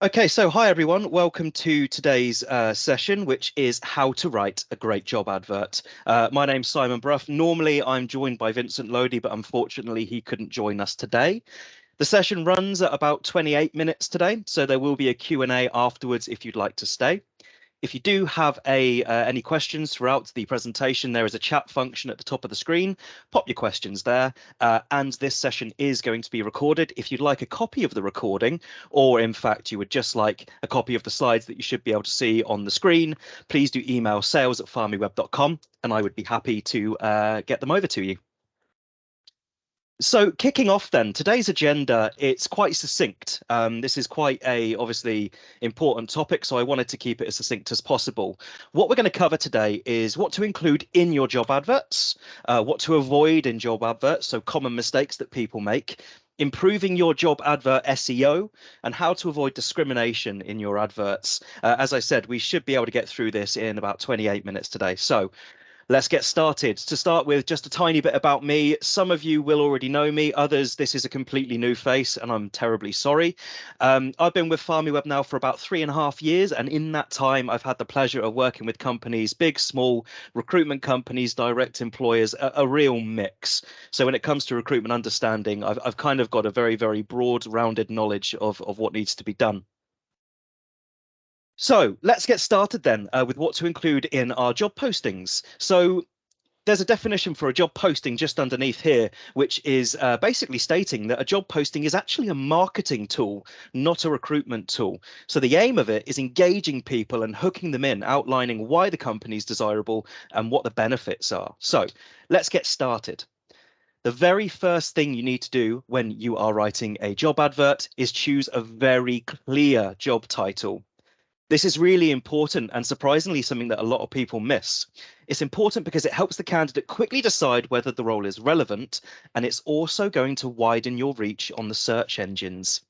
Okay, so hi everyone. Welcome to today's session, which is how to write a great job advert. My name's Simon Brough. Normally, I'm joined by Vincent Lodi, but unfortunately, he couldn't join us today. The session runs at about 28 minutes today, so there will be a Q&A afterwards if you'd like to stay. If you do have any questions throughout the presentation, there is a chat function at the top of the screen. Pop your questions there. And this session is going to be recorded. If you'd like a copy of the recording, or in fact, you would just like a copy of the slides that you should be able to see on the screen, please do email sales@PharmiWeb.com, and I would be happy to get them over to you. So kicking off then, today's agenda, it's quite succinct. This is quite a obviously important topic, so I wanted to keep it as succinct as possible. What we're going to cover today is what to include in your job adverts, what to avoid in job adverts, so common mistakes that people make, improving your job advert SEO, and how to avoid discrimination in your adverts. As I said, we should be able to get through this in about 28 minutes today. So let's get started. To start with, just a tiny bit about me. Some of you will already know me. Others, this is a completely new face, and I'm terribly sorry. I've been with PharmiWeb now for about 3.5 years, and in that time, I've had the pleasure of working with companies, big, small, recruitment companies, direct employers, a real mix. So when it comes to recruitment understanding, I've kind of got a very, very broad, rounded knowledge of what needs to be done. So let's get started then with what to include in our job postings. So there's a definition for a job posting just underneath here, which is basically stating that a job posting is actually a marketing tool, not a recruitment tool. So the aim of it is engaging people and hooking them in, outlining why the company is desirable and what the benefits are. So let's get started. The very first thing you need to do when you are writing a job advert is choose a very clear job title. This is really important and surprisingly something that a lot of people miss. It's important because it helps the candidate quickly decide whether the role is relevant, and it's also going to widen your reach on the search engines.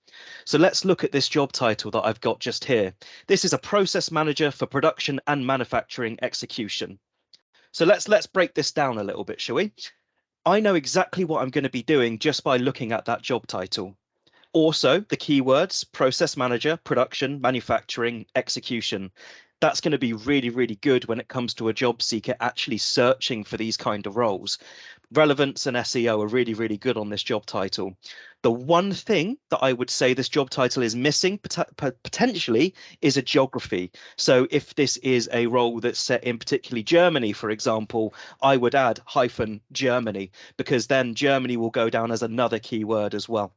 So let's look at this job title that I've got just here. This is a process manager for production and manufacturing execution. So let's break this down a little bit, shall we? I know exactly what I'm going to be doing just by looking at that job title. Also, the keywords, process manager, production, manufacturing, execution. That's going to be really, really good when it comes to a job seeker actually searching for these kind of roles. Relevance and SEO are really, really good on this job title. The one thing that I would say this job title is missing potentially is a geography. So if this is a role that's set in particularly Germany, for example, I would add hyphen Germany, because then Germany will go down as another keyword as well.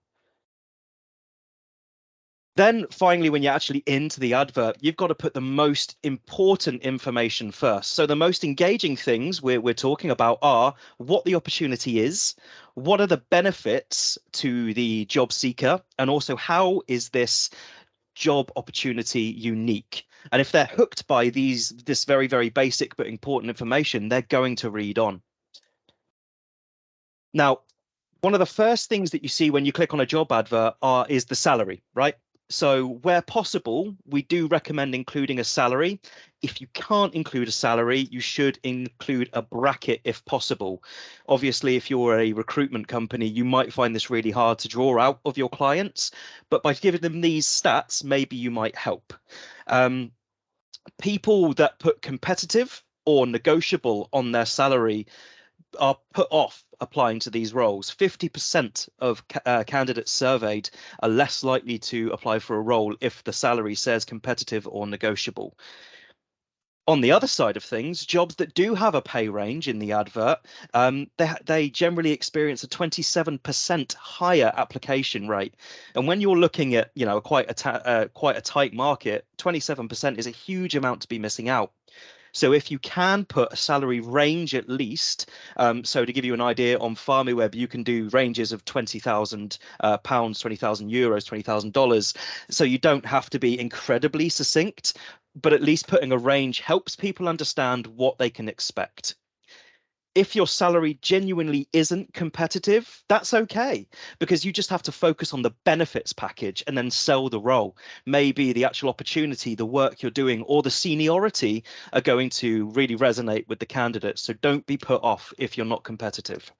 Then finally, when you're actually into the advert, you've got to put the most important information first. So the most engaging things we're talking about are what the opportunity is, what are the benefits to the job seeker, and also how is this job opportunity unique? And if they're hooked by this very, very basic but important information, they're going to read on. Now, one of the first things that you see when you click on a job advert is the salary, right? So where possible, we do recommend including a salary. If you can't include a salary, you should include a bracket if possible. Obviously, if you're a recruitment company, you might find this really hard to draw out of your clients, but by giving them these stats, maybe you might help. People that put competitive or negotiable on their salary are put off applying to these roles. 50% of candidates surveyed are less likely to apply for a role if the salary says competitive or negotiable. On the other side of things, jobs that do have a pay range in the advert, they generally experience a 27% higher application rate. And when you're looking at, quite a tight market, 27% is a huge amount to be missing out. So if you can put a salary range at least, so to give you an idea, on PharmiWeb, you can do ranges of £20,000, €20,000, $20,000. So you don't have to be incredibly succinct, but at least putting a range helps people understand what they can expect. If your salary genuinely isn't competitive, that's okay, because you just have to focus on the benefits package and then sell the role. Maybe the actual opportunity, the work you're doing, or the seniority are going to really resonate with the candidate. So don't be put off if you're not competitive.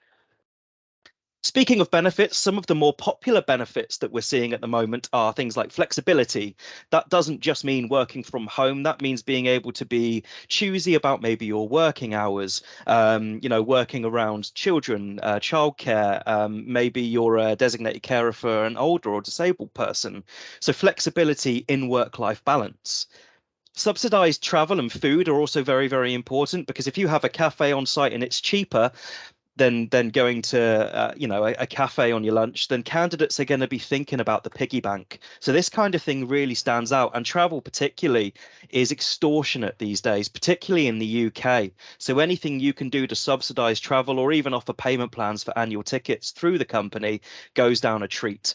Speaking of benefits, some of the more popular benefits that we're seeing at the moment are things like flexibility. That doesn't just mean working from home. That means being able to be choosy about maybe your working hours, working around children, childcare. Maybe you're a designated carer for an older or disabled person. So flexibility in work-life balance. Subsidized travel and food are also very, very important because if you have a cafe on site and it's cheaper, than going to a cafe on your lunch, then candidates are going to be thinking about the piggy bank. So this kind of thing really stands out, and travel particularly is extortionate these days, particularly in the UK. So anything you can do to subsidize travel or even offer payment plans for annual tickets through the company goes down a treat.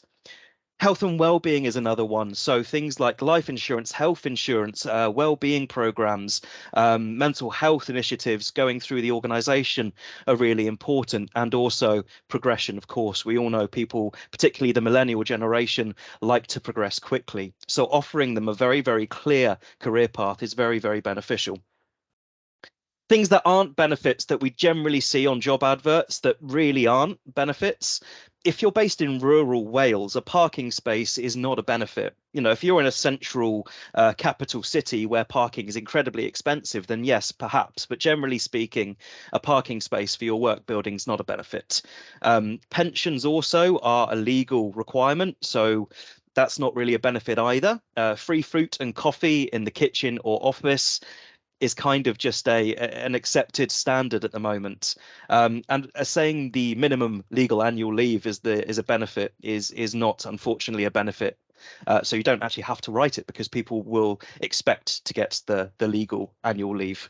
Health and well-being is another one. So things like life insurance, health insurance, well-being programs, mental health initiatives going through the organization are really important. And also progression, of course. We all know people, particularly the millennial generation, like to progress quickly. So offering them a very, very clear career path is very, very beneficial. Things that aren't benefits that we generally see on job adverts that really aren't benefits. If you're based in rural Wales, a parking space is not a benefit. If you're in a central capital city where parking is incredibly expensive, then yes, perhaps. But generally speaking, a parking space for your work building is not a benefit. Pensions also are a legal requirement. So that's not really a benefit either. Free fruit and coffee in the kitchen or office is kind of just an accepted standard at the moment. And saying the minimum legal annual leave is a benefit is not, unfortunately, a benefit. So you don't actually have to write it because people will expect to get the legal annual leave.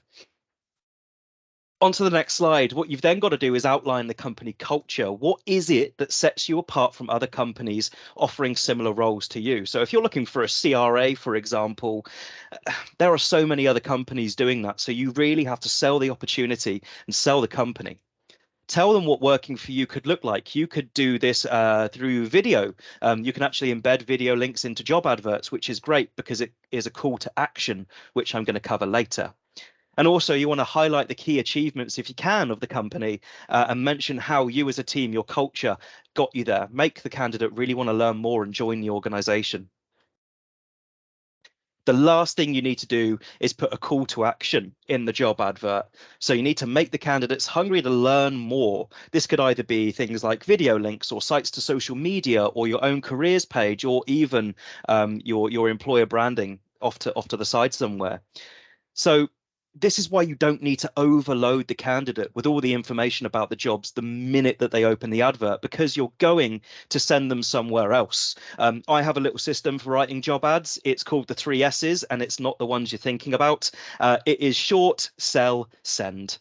On to the next slide. What you've then got to do is outline the company culture. What is it that sets you apart from other companies offering similar roles to you? So if you're looking for a CRA, for example, there are so many other companies doing that. So you really have to sell the opportunity and sell the company. Tell them what working for you could look like. You could do this through video. You can actually embed video links into job adverts, which is great because it is a call to action, which I'm going to cover later. And also, you want to highlight the key achievements, if you can, of the company and mention how you as a team, your culture got you there. Make the candidate really want to learn more and join the organization. The last thing you need to do is put a call to action in the job advert. So you need to make the candidates hungry to learn more. This could either be things like video links or sites to social media or your own careers page or even your employer branding off to the side somewhere. So this is why you don't need to overload the candidate with all the information about the jobs the minute that they open the advert, because you're going to send them somewhere else. I have a little system for writing job ads. It's called the 3 S's, and it's not the ones you're thinking about. It is short, sell, send.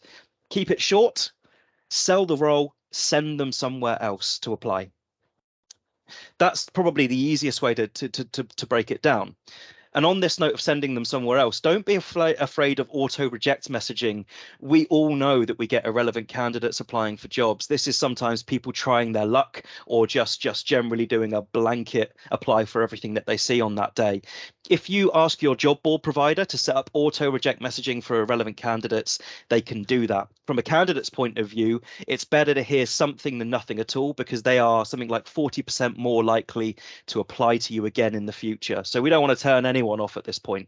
Keep it short, sell the role, send them somewhere else to apply. That's probably the easiest way to break it down. And on this note of sending them somewhere else, don't be afraid of auto reject messaging. We all know that we get irrelevant candidates applying for jobs. This is sometimes people trying their luck or just generally doing a blanket apply for everything that they see on that day. If you ask your job board provider to set up auto reject messaging for irrelevant candidates, they can do that. From a candidate's point of view, it's better to hear something than nothing at all, because they are something like 40% more likely to apply to you again in the future. So we don't want to turn anyone off at this point.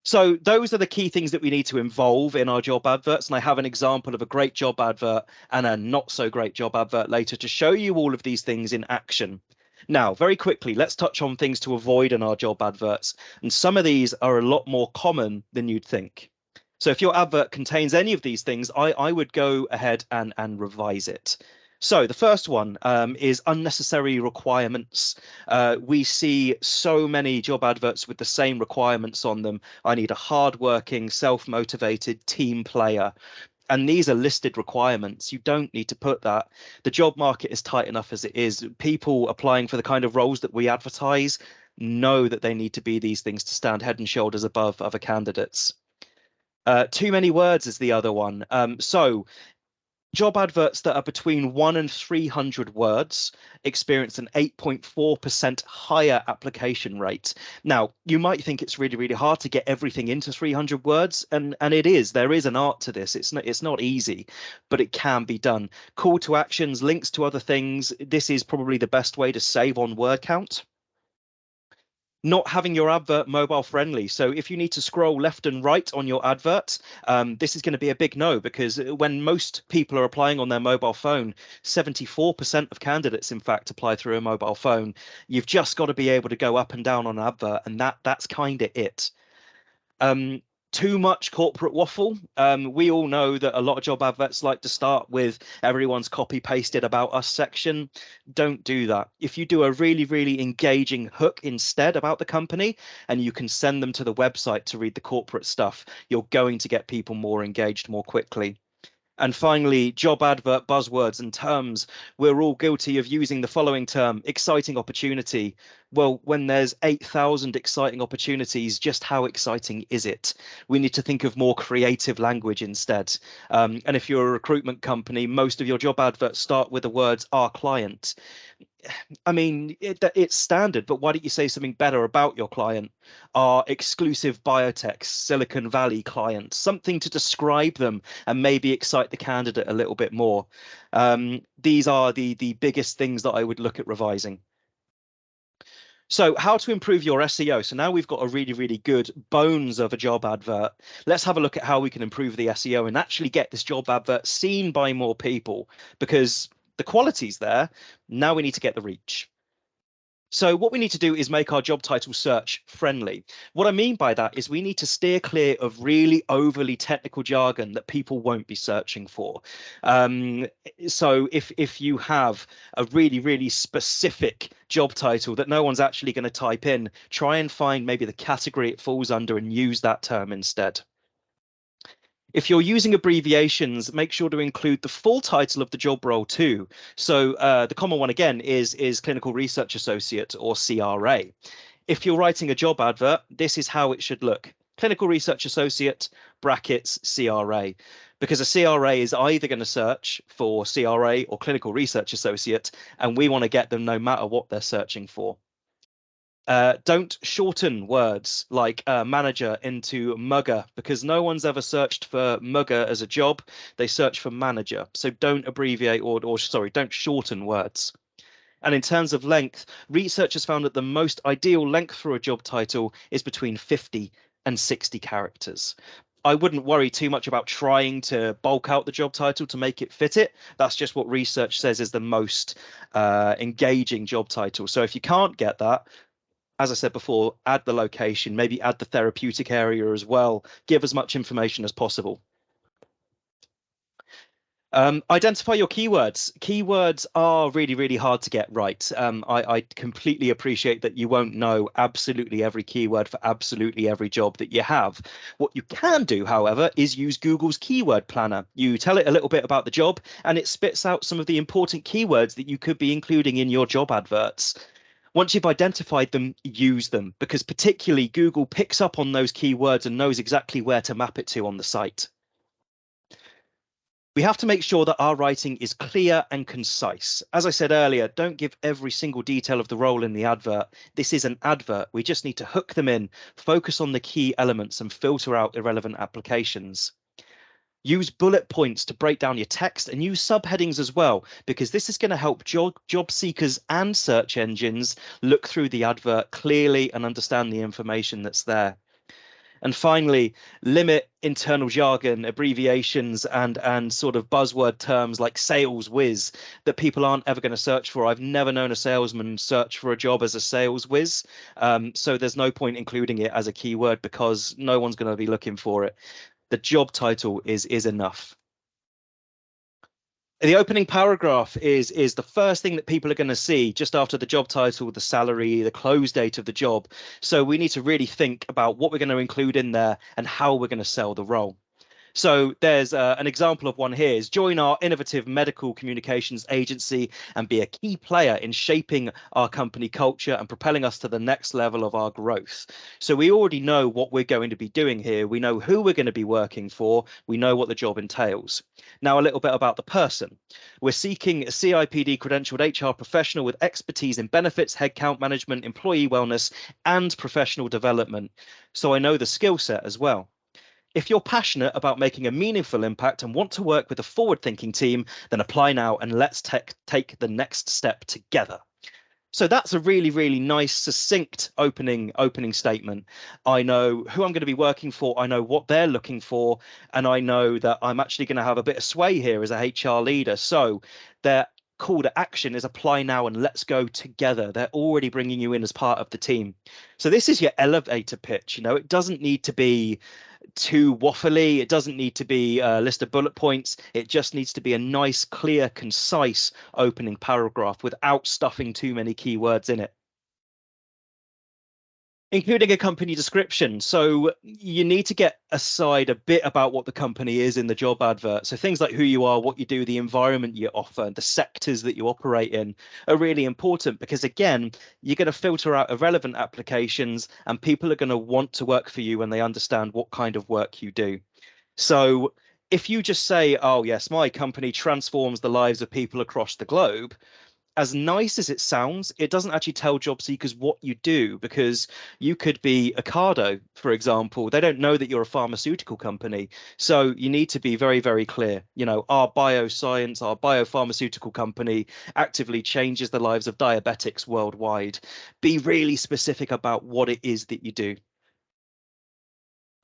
So those are the key things that we need to involve in our job adverts. And I have an example of a great job advert and a not so great job advert later to show you all of these things in action. Now, very quickly, let's touch on things to avoid in our job adverts. And some of these are a lot more common than you'd think. So if your advert contains any of these things, I would go ahead and revise it. So the first one is unnecessary requirements. We see so many job adverts with the same requirements on them. I need a hardworking, self-motivated team player. And these are listed requirements. You don't need to put that. The job market is tight enough as it is. People applying for the kind of roles that we advertise know that they need to be these things to stand head and shoulders above other candidates. Too many words is the other one. So Job adverts that are between 1 and 300 words experience an 8.4% higher application rate. Now, you might think it's really, really hard to get everything into 300 words, and it is. There is an art to this. It's not easy, but it can be done. Call to actions, links to other things. This is probably the best way to save on word count. Not having your advert mobile friendly. So if you need to scroll left and right on your advert, this is going to be a big no, because when most people are applying on their mobile phone, 74% of candidates, in fact, apply through a mobile phone. You've just got to be able to go up and down on an advert, and that's kind of it. Um, Too much corporate waffle. We all know that a lot of job adverts like to start with everyone's copy pasted about us section. Don't do that. If you do a really, really engaging hook instead about the company, and you can send them to the website to read the corporate stuff, you're going to get people more engaged more quickly. And finally, job advert buzzwords and terms. We're all guilty of using the following term: exciting opportunity. Well, when there's 8,000 exciting opportunities, just how exciting is it? We need to think of more creative language instead. And if you're a recruitment company, most of your job adverts start with the words "our client." I mean, it's standard, but why don't you say something better about your client? Our exclusive biotech Silicon Valley client, something to describe them and maybe excite the candidate a little bit more. These are the biggest things that I would look at revising. So how to improve your SEO. So now we've got a really, really good bones of a job advert. Let's have a look at how we can improve the SEO and actually get this job advert seen by more people, because the quality's there. Now we need to get the reach. So what we need to do is make our job title search friendly. What I mean by that is we need to steer clear of really overly technical jargon that people won't be searching for. So if you have a really, really specific job title that no one's actually going to type in, try and find maybe the category it falls under and use that term instead. If you're using abbreviations, make sure to include the full title of the job role too. So the common one again is Clinical Research Associate, or CRA. If you're writing a job advert, this is how it should look: Clinical Research Associate, brackets, CRA. Because a CRA is either going to search for CRA or Clinical Research Associate, and we want to get them no matter what they're searching for. Don't shorten words like manager into mugger, because no one's ever searched for mugger as a job. They search for manager. So don't abbreviate or sorry, don't shorten words. And in terms of length, researchers found that the most ideal length for a job title is between 50 and 60 characters. I wouldn't worry too much about trying to bulk out the job title to make it fit it. That's just what research says is the most engaging job title. So if you can't get that, as I said before, add the location, maybe add the therapeutic area as well. Give as much information as possible. Identify your keywords. Keywords are really, really hard to get right. I completely appreciate that you won't know absolutely every keyword for absolutely every job that you have. What you can do, however, is use Google's keyword planner. You tell it a little bit about the job, and it spits out some of the important keywords that you could be including in your job adverts. Once you've identified them, use them, because particularly Google picks up on those keywords and knows exactly where to map it to on the site. We have to make sure that our writing is clear and concise. As I said earlier, don't give every single detail of the role in the advert. This is an advert. We just need to hook them in, focus on the key elements, and filter out irrelevant applications. Use bullet points to break down your text, and use subheadings as well, because this is going to help job seekers and search engines look through the advert clearly and understand the information that's there. And finally, limit internal jargon, abbreviations, and sort of buzzword terms like sales whiz that people aren't ever going to search for. I've never known a salesman search for a job as a sales whiz. So there's no point including it as a keyword, because no one's going to be looking for it. The job title is enough. The opening paragraph is the first thing that people are going to see just after the job title, the salary, the close date of the job. So we need to really think about what we're going to include in there and how we're going to sell the role. So there's an example of one here is join our innovative medical communications agency and be a key player in shaping our company culture and propelling us to the next level of our growth. So we already know what we're going to be doing here. We know who we're going to be working for. We know what the job entails. Now, a little bit about the person. We're seeking a CIPD credentialed HR professional with expertise in benefits, headcount management, employee wellness, and professional development. So I know the skill set as well. If you're passionate about making a meaningful impact and want to work with a forward-thinking team, then apply now and let's take the next step together. So that's a really, really nice, succinct opening statement. I know who I'm going to be working for. I know what they're looking for, and I know that I'm actually going to have a bit of sway here as a HR leader. So their call to action is apply now and let's go together. They're already bringing you in as part of the team. So this is your elevator pitch. You know, it doesn't need to be too waffly. It doesn't need to be a list of bullet points. It just needs to be a nice, clear, concise opening paragraph without stuffing too many keywords in it. Including a company description. So you need to get aside a bit about what the company is in the job advert. So things like who you are, what you do, the environment you offer, the sectors that you operate in are really important because, again, you're going to filter out irrelevant applications and people are going to want to work for you when they understand what kind of work you do. So if you just say, oh, yes, my company transforms the lives of people across the globe, as nice as it sounds, it doesn't actually tell job seekers what you do because you could be Ocado, for example. They don't know that you're a pharmaceutical company. So you need to be very, very clear. You know, our bioscience, our biopharmaceutical company actively changes the lives of diabetics worldwide. Be really specific about what it is that you do.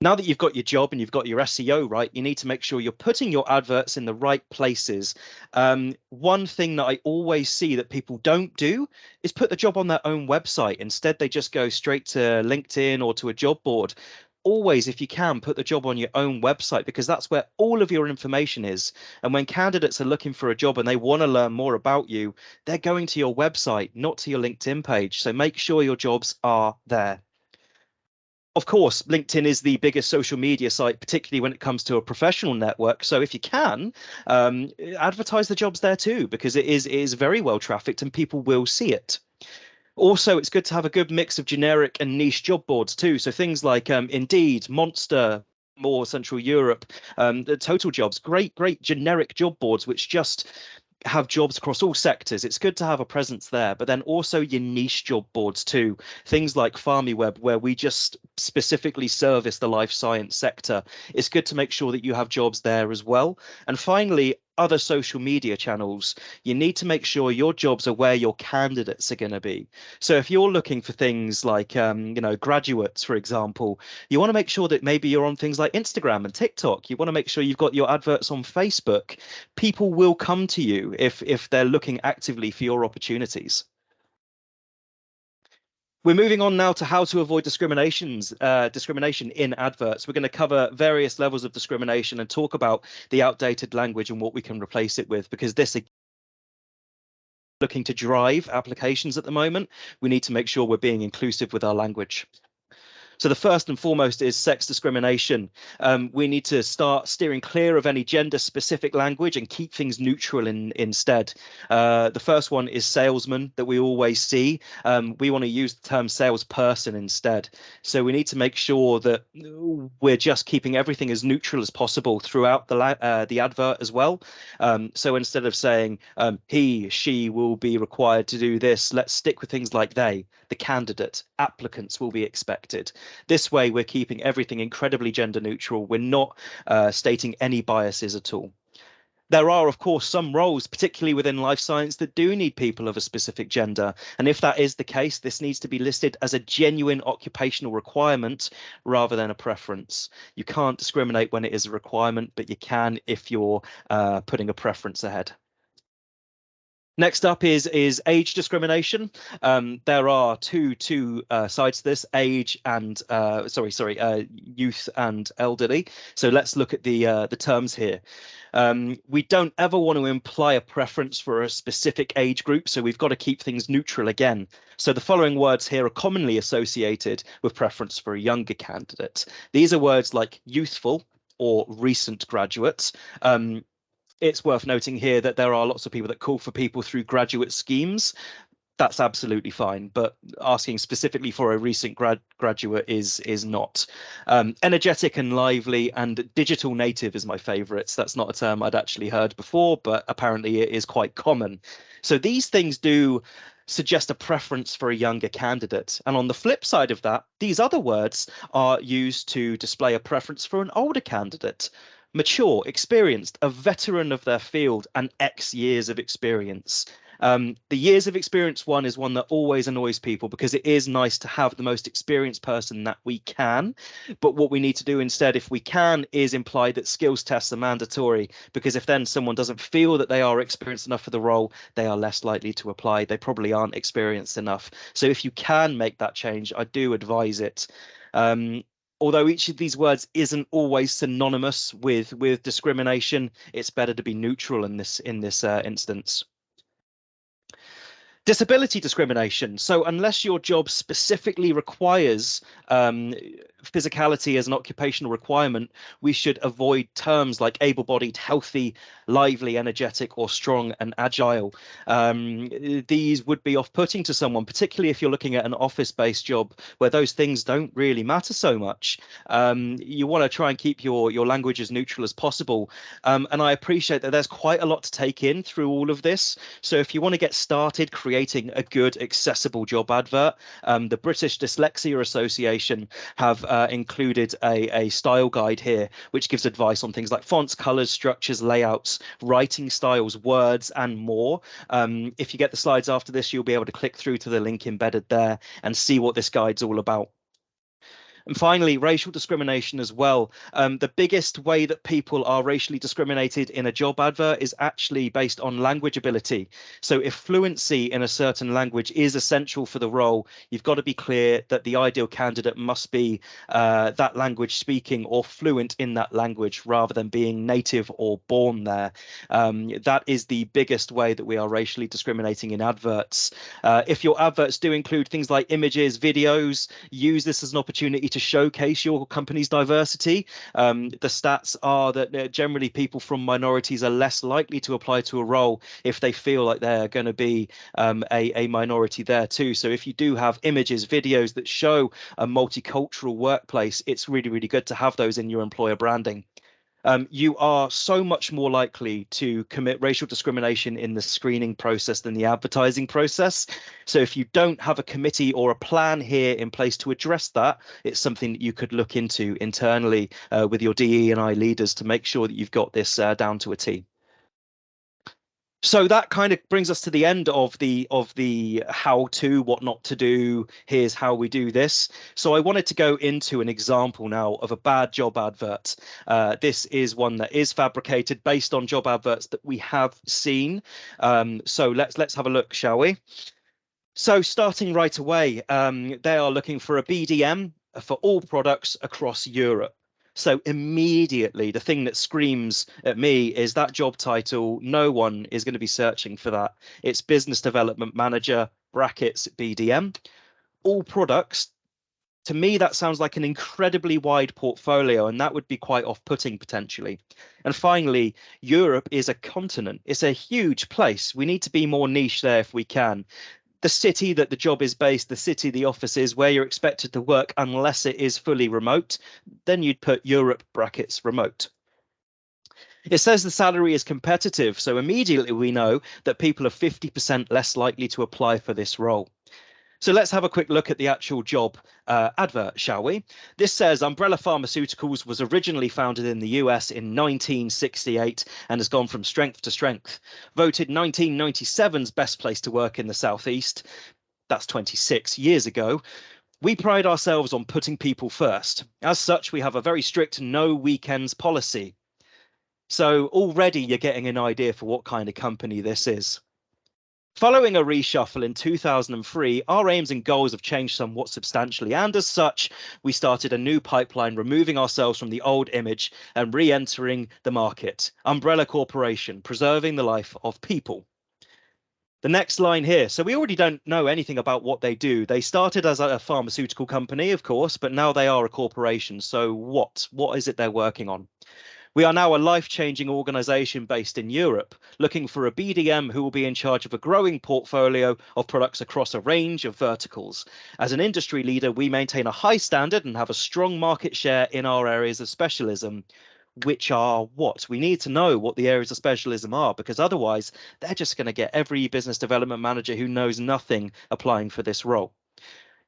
Now that you've got your job and you've got your SEO right, you need to make sure you're putting your adverts in the right places. One thing that I always see that people don't do is put the job on their own website. Instead, they just go straight to LinkedIn or to a job board. Always, if you can, put the job on your own website because that's where all of your information is. And when candidates are looking for a job and they want to learn more about you, they're going to your website, not to your LinkedIn page. So make sure your jobs are there. Of course, LinkedIn is the biggest social media site, particularly when it comes to a professional network. So if you can, advertise the jobs there too, because it is very well trafficked and people will see it. Also, it's good to have a good mix of generic and niche job boards too. So things like Indeed, Monster, more Central Europe, the Total Jobs, great generic job boards, which just have jobs across all sectors. It's good to have a presence there, but then also your niche job boards too. Things like PharmiWeb, where we just specifically service the life science sector. It's good to make sure that you have jobs there as well. And finally, other social media channels. You need to make sure your jobs are where your candidates are going to be. So if you're looking for things like, graduates, for example, you want to make sure that maybe you're on things like Instagram and TikTok. You want to make sure you've got your adverts on Facebook. People will come to you if they're looking actively for your opportunities. We're moving on now to how to avoid discrimination in adverts. We're going to cover various levels of discrimination and talk about the outdated language and what we can replace it with, because this looking to drive applications at the moment, we need to make sure we're being inclusive with our language. So the first and foremost is sex discrimination. We need to start steering clear of any gender-specific language and keep things neutral instead. The first one is salesman that we always see. We want to use the term salesperson instead. So we need to make sure that we're just keeping everything as neutral as possible throughout the advert as well. So instead of saying he, she will be required to do this, let's stick with things like they, the candidate, applicants will be expected. This way, we're keeping everything incredibly gender neutral. We're not stating any biases at all. There are, of course, some roles, particularly within life science, that do need people of a specific gender. And if that is the case, this needs to be listed as a genuine occupational requirement rather than a preference. You can't discriminate when it is a requirement, but you can if you're putting a preference ahead. Next up is age discrimination. There are two sides to this: age and youth and elderly. So let's look at the terms here. We don't ever want to imply a preference for a specific age group, so we've got to keep things neutral again. So the following words here are commonly associated with preference for a younger candidate. These are words like youthful, or recent graduates. It's worth noting here that there are lots of people that call for people through graduate schemes. That's absolutely fine, but asking specifically for a recent graduate is not. Energetic and lively and digital native is my favorites. That's not a term I'd actually heard before, but apparently it is quite common. So these things do suggest a preference for a younger candidate. And on the flip side of that, these other words are used to display a preference for an older candidate. Mature, experienced, a veteran of their field, and X years of experience. The years of experience one is one that always annoys people because it is nice to have the most experienced person that we can. But what we need to do instead, if we can, is imply that skills tests are mandatory, because if then someone doesn't feel that they are experienced enough for the role, they are less likely to apply. They probably aren't experienced enough. So if you can make that change, I do advise it. Although each of these words isn't always synonymous with discrimination, it's better to be neutral in this instance. Disability discrimination. So unless your job specifically requires physicality as an occupational requirement, we should avoid terms like able-bodied, healthy, lively, energetic, or strong and agile. These would be off-putting to someone, particularly if you're looking at an office-based job where those things don't really matter so much. You want to try and keep your language as neutral as possible. And I appreciate that there's quite a lot to take in through all of this. So if you want to get started creating a good, accessible job advert, the British Dyslexia Association have included a style guide here, which gives advice on things like fonts, colors, structures, layouts, writing styles, words, and more. If you get the slides after this, you'll be able to click through to the link embedded there and see what this guide's all about. And finally, racial discrimination as well. The biggest way that people are racially discriminated in a job advert is actually based on language ability. So if fluency in a certain language is essential for the role, you've got to be clear that the ideal candidate must be that language speaking or fluent in that language rather than being native or born there. That is the biggest way that we are racially discriminating in adverts. If your adverts do include things like images, videos, use this as an opportunity to showcase your company's diversity. The stats are that generally people from minorities are less likely to apply to a role if they feel like they're going to be a minority there too. So if you do have images, videos that show a multicultural workplace, it's really, really good to have those in your employer branding. You are so much more likely to commit racial discrimination in the screening process than the advertising process. So if you don't have a committee or a plan here in place to address that, it's something that you could look into internally with your DE&I leaders to make sure that you've got this down to a T. So that kind of brings us to the end of the how to, what not to do, here's how we do this. So I wanted to go into an example now of a bad job advert. This is one that is fabricated based on job adverts that we have seen. So let's have a look, shall we? So starting right away, they are looking for a BDM for all products across Europe. So immediately, the thing that screams at me is that job title. No one is going to be searching for that. It's Business Development Manager, brackets BDM. All products. To me, that sounds like an incredibly wide portfolio, and that would be quite off-putting potentially. And finally, Europe is a continent. It's a huge place. We need to be more niche there if we can. The city that the job is based, the city the office is, where you're expected to work unless it is fully remote, then you'd put Europe brackets remote. It says the salary is competitive, so immediately we know that people are 50% less likely to apply for this role. So let's have a quick look at the actual job advert, shall we? This says Umbrella Pharmaceuticals was originally founded in the US in 1968 and has gone from strength to strength. Voted 1997's best place to work in the Southeast. That's 26 years ago. We pride ourselves on putting people first. As such, we have a very strict no weekends policy. So already you're getting an idea for what kind of company this is. Following a reshuffle in 2003, our aims and goals have changed somewhat substantially, and as such, we started a new pipeline, removing ourselves from the old image and re-entering the market. Umbrella Corporation, preserving the life of people. The next line here. So we already don't know anything about what they do. They started as a pharmaceutical company, of course, but now they are a corporation. So what? What is it they're working on? We are now a life-changing organization based in Europe, looking for a BDM who will be in charge of a growing portfolio of products across a range of verticals. As an industry leader, we maintain a high standard and have a strong market share in our areas of specialism, which are what? We need to know what the areas of specialism are, because otherwise they're just going to get every business development manager who knows nothing applying for this role.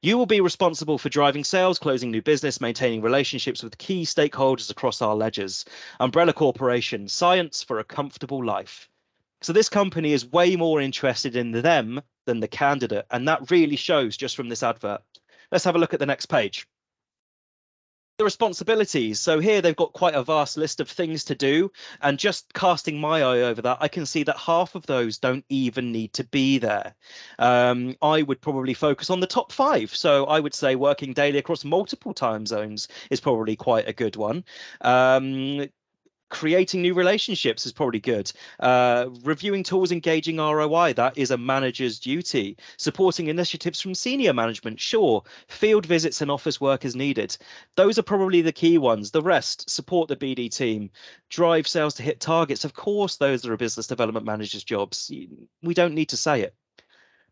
You will be responsible for driving sales, closing new business, maintaining relationships with key stakeholders across our ledgers. Umbrella Corporation, science for a comfortable life. So this company is way more interested in them than the candidate, and that really shows just from this advert. Let's have a look at the next page. The responsibilities. So here they've got quite a vast list of things to do, and just casting my eye over that, I can see that half of those don't even need to be there. I would probably focus on the top 5. So I would say working daily across multiple time zones is probably quite a good one. Creating new relationships is probably good. Reviewing tools, engaging ROI, that is a manager's duty. Supporting initiatives from senior management, sure. Field visits and office work is needed. Those are probably the key ones. The rest, support the BD team, drive sales to hit targets. Of course, those are a business development manager's jobs. We don't need to say it.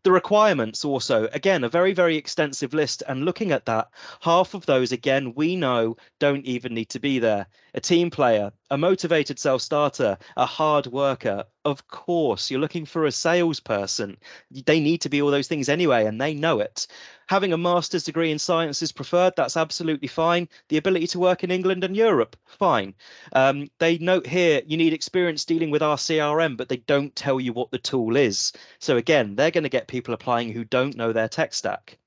The requirements also, again, a very, very extensive list. And looking at that, half of those, again, we know don't even need to be there. A team player, a motivated self-starter, a hard worker. Of course, you're looking for a salesperson. They need to be all those things anyway, and they know it. Having a master's degree in science is preferred. That's absolutely fine. The ability to work in England and Europe, fine. They note here you need experience dealing with our CRM, but they don't tell you what the tool is. So again, they're going to get people applying who don't know their tech stack.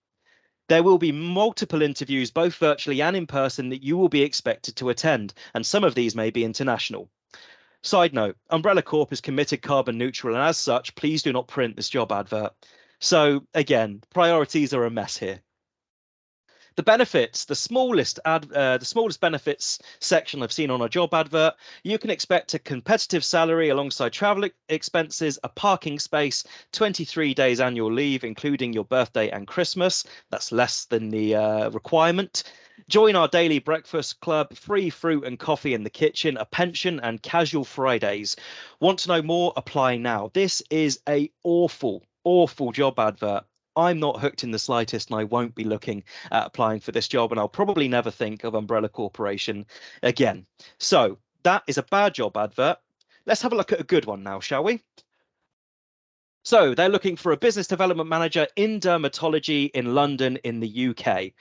There will be multiple interviews, both virtually and in person, that you will be expected to attend, and some of these may be international. Side note, Umbrella Corp is committed carbon neutral, and as such, please do not print this job advert. So again, priorities are a mess here. The benefits, the smallest benefits section I've seen on a job advert. You can expect a competitive salary alongside travel expenses, a parking space, 23 days annual leave, including your birthday and Christmas. That's less than the requirement. Join our daily breakfast club, free fruit and coffee in the kitchen, a pension and casual Fridays. Want to know more? Apply now. This is a awful job advert. I'm not hooked in the slightest, and I won't be looking at applying for this job, and I'll probably never think of Umbrella Corporation again. So that is a bad job advert. Let's have a look at a good one now, shall we? So they're looking for a business development manager in dermatology in London in the UK.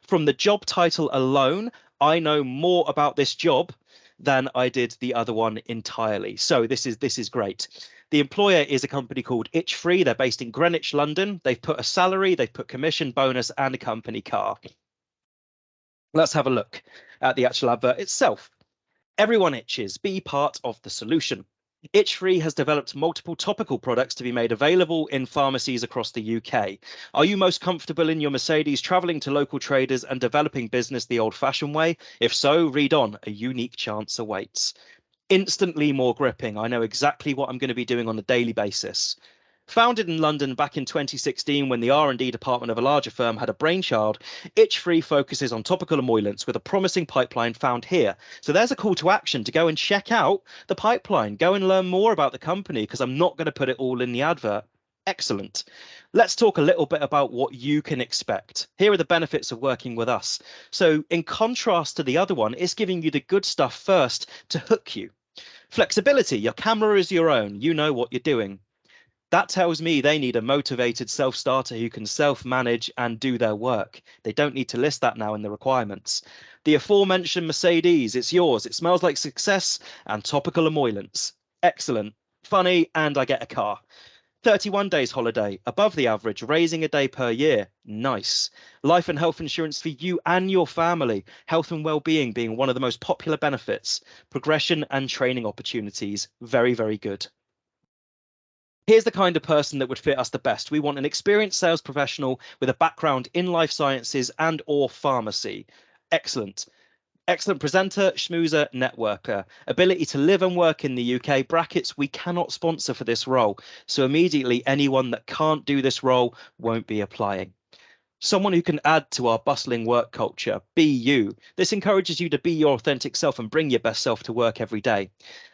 From the job title alone, I know more about this job than I did the other one entirely. So this is great. The employer is a company called Itch Free. They're based in Greenwich, London. They've put a salary, they've put commission, bonus, and a company car. Let's have a look at the actual advert itself. Everyone itches. Be part of the solution. Itch Free has developed multiple topical products to be made available in pharmacies across the UK. Are you most comfortable in your Mercedes travelling to local traders and developing business the old-fashioned way? If so, read on. A unique chance awaits. Instantly more gripping. I know exactly what I'm going to be doing on a daily basis. Founded in London back in 2016 when the R&D department of a larger firm had a brainchild, Itch Free focuses on topical emollients with a promising pipeline found here. So there's a call to action to go and check out the pipeline. Go and learn more about the company, because I'm not going to put it all in the advert. Excellent. Let's talk a little bit about what you can expect. Here are the benefits of working with us. So in contrast to the other one, it's giving you the good stuff first to hook you. Flexibility. Your camera is your own. You know what you're doing. That tells me they need a motivated self-starter who can self-manage and do their work. They don't need to list that now in the requirements. The aforementioned Mercedes, it's yours. It smells like success and topical emollients. Excellent. Funny, and I get a car. 31 days holiday, above the average, raising a day per year. Nice. Life and health insurance for you and your family. Health and well-being being one of the most popular benefits. Progression and training opportunities. Very, very good. Here's the kind of person that would fit us the best. We want an experienced sales professional with a background in life sciences and or pharmacy. Excellent. Excellent presenter, schmoozer, networker. Ability to live and work in the UK. Brackets, we cannot sponsor for this role. So immediately anyone that can't do this role won't be applying. Someone who can add to our bustling work culture. Be you. This encourages you to be your authentic self and bring your best self to work every day.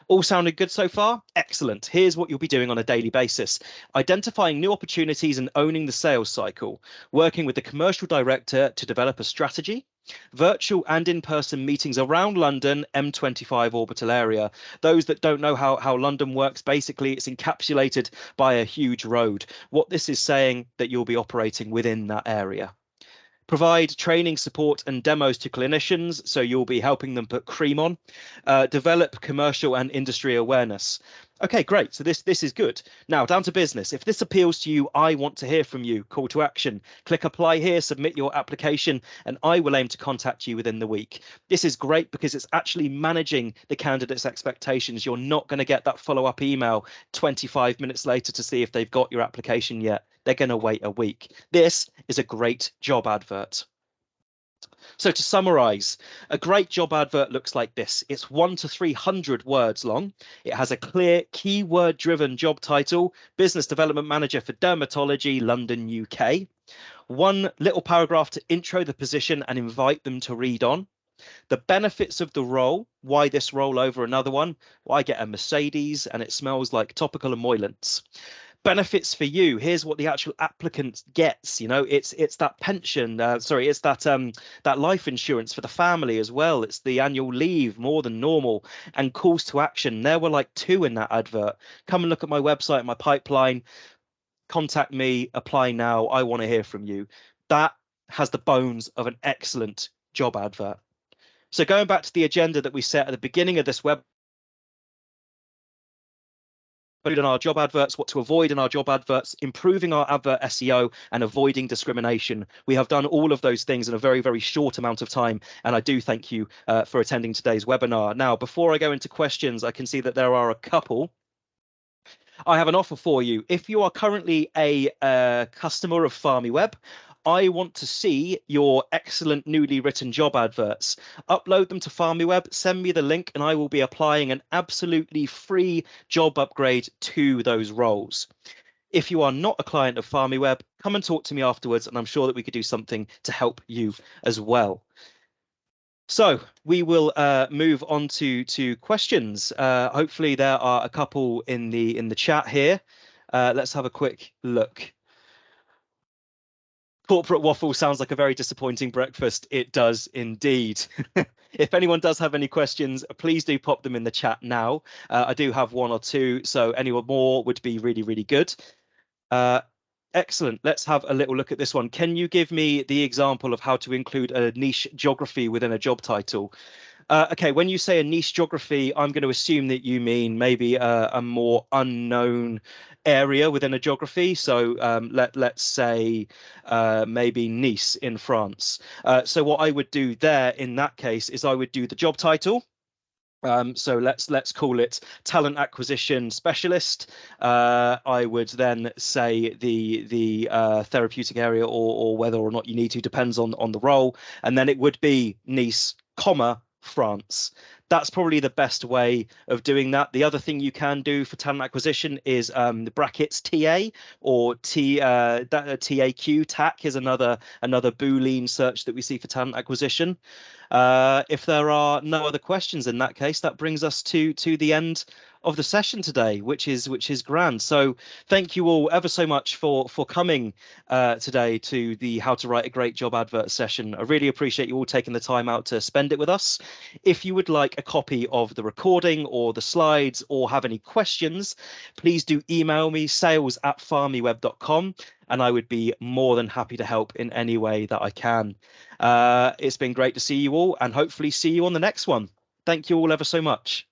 All sounded good so far? Excellent. Here's what you'll be doing on a daily basis. Identifying new opportunities and owning the sales cycle. Working with the commercial director to develop a strategy. Virtual and in-person meetings around London, M25 orbital area. Those that don't know how London works, basically it's encapsulated by a huge road. What this is saying that you'll be operating within that area. Provide training, support and demos to clinicians, so you'll be helping them put cream on. Develop commercial and industry awareness. Okay, great. So this is good. Now down to business. If this appeals to you, I want to hear from you. Call to action. Click apply here, submit your application, and I will aim to contact you within the week. This is great because it's actually managing the candidate's expectations. You're not going to get that follow-up email 25 minutes later to see if they've got your application yet. They're going to wait a week. This is a great job advert. So to summarize, a great job advert looks like this. It's 1 to 300 words long. It has a clear keyword driven job title, Business Development Manager for Dermatology, London, UK. One little paragraph to intro the position and invite them to read on. The benefits of the role, why this role over another one? Well, I get a Mercedes and it smells like topical emollients. Benefits for you, here's what the actual applicant gets. You know, it's that pension, it's that life insurance for the family as well. It's the annual leave more than normal, and calls to action. There were like 2 in that advert. Come and look at my website, my pipeline, contact me, apply now, I want to hear from you. That has the bones of an excellent job advert. So going back to the agenda that we set at the beginning of this web, in our job adverts, what to avoid in our job adverts, improving our advert SEO and avoiding discrimination. We have done all of those things in a very, very short amount of time. And I do thank you for attending today's webinar. Now, before I go into questions, I can see that there are a couple. I have an offer for you. If you are currently a customer of PharmiWeb, I want to see your excellent newly written job adverts. Upload them to PharmiWeb, send me the link, and I will be applying an absolutely free job upgrade to those roles. If you are not a client of PharmiWeb, come and talk to me afterwards, and I'm sure that we could do something to help you as well. So we will move on to questions. Hopefully there are a couple in the chat here. Let's have a quick look. Corporate waffle sounds like a very disappointing breakfast. It does indeed. If anyone does have any questions, please do pop them in the chat now. I do have 1 or 2, so any more would be really, really good. Excellent. Let's have a little look at this one. Can you give me the example of how to include a niche geography within a job title? Okay, when you say a niche geography, I'm going to assume that you mean maybe a more unknown area within a geography. So let's say maybe Nice in France. So what I would do there in that case is I would do the job title. So let's call it talent acquisition specialist. I would then say the therapeutic area or whether or not you need to, depends on the role. And then it would be Nice, comma, France. That's probably the best way of doing that. The other thing you can do for talent acquisition is the brackets TA or TAQ. TAC is another Boolean search that we see for talent acquisition. If there are no other questions in that case, that brings us to the end of the session today, which is grand. So thank you all ever so much for coming today to the How to Write a Great Job Advert session. I really appreciate you all taking the time out to spend it with us. If you would like a copy of the recording or the slides or have any questions, please do email me, sales@PharmiWeb.com, and I would be more than happy to help in any way that I can. It's been great to see you all and hopefully see you on the next one. Thank you all ever so much.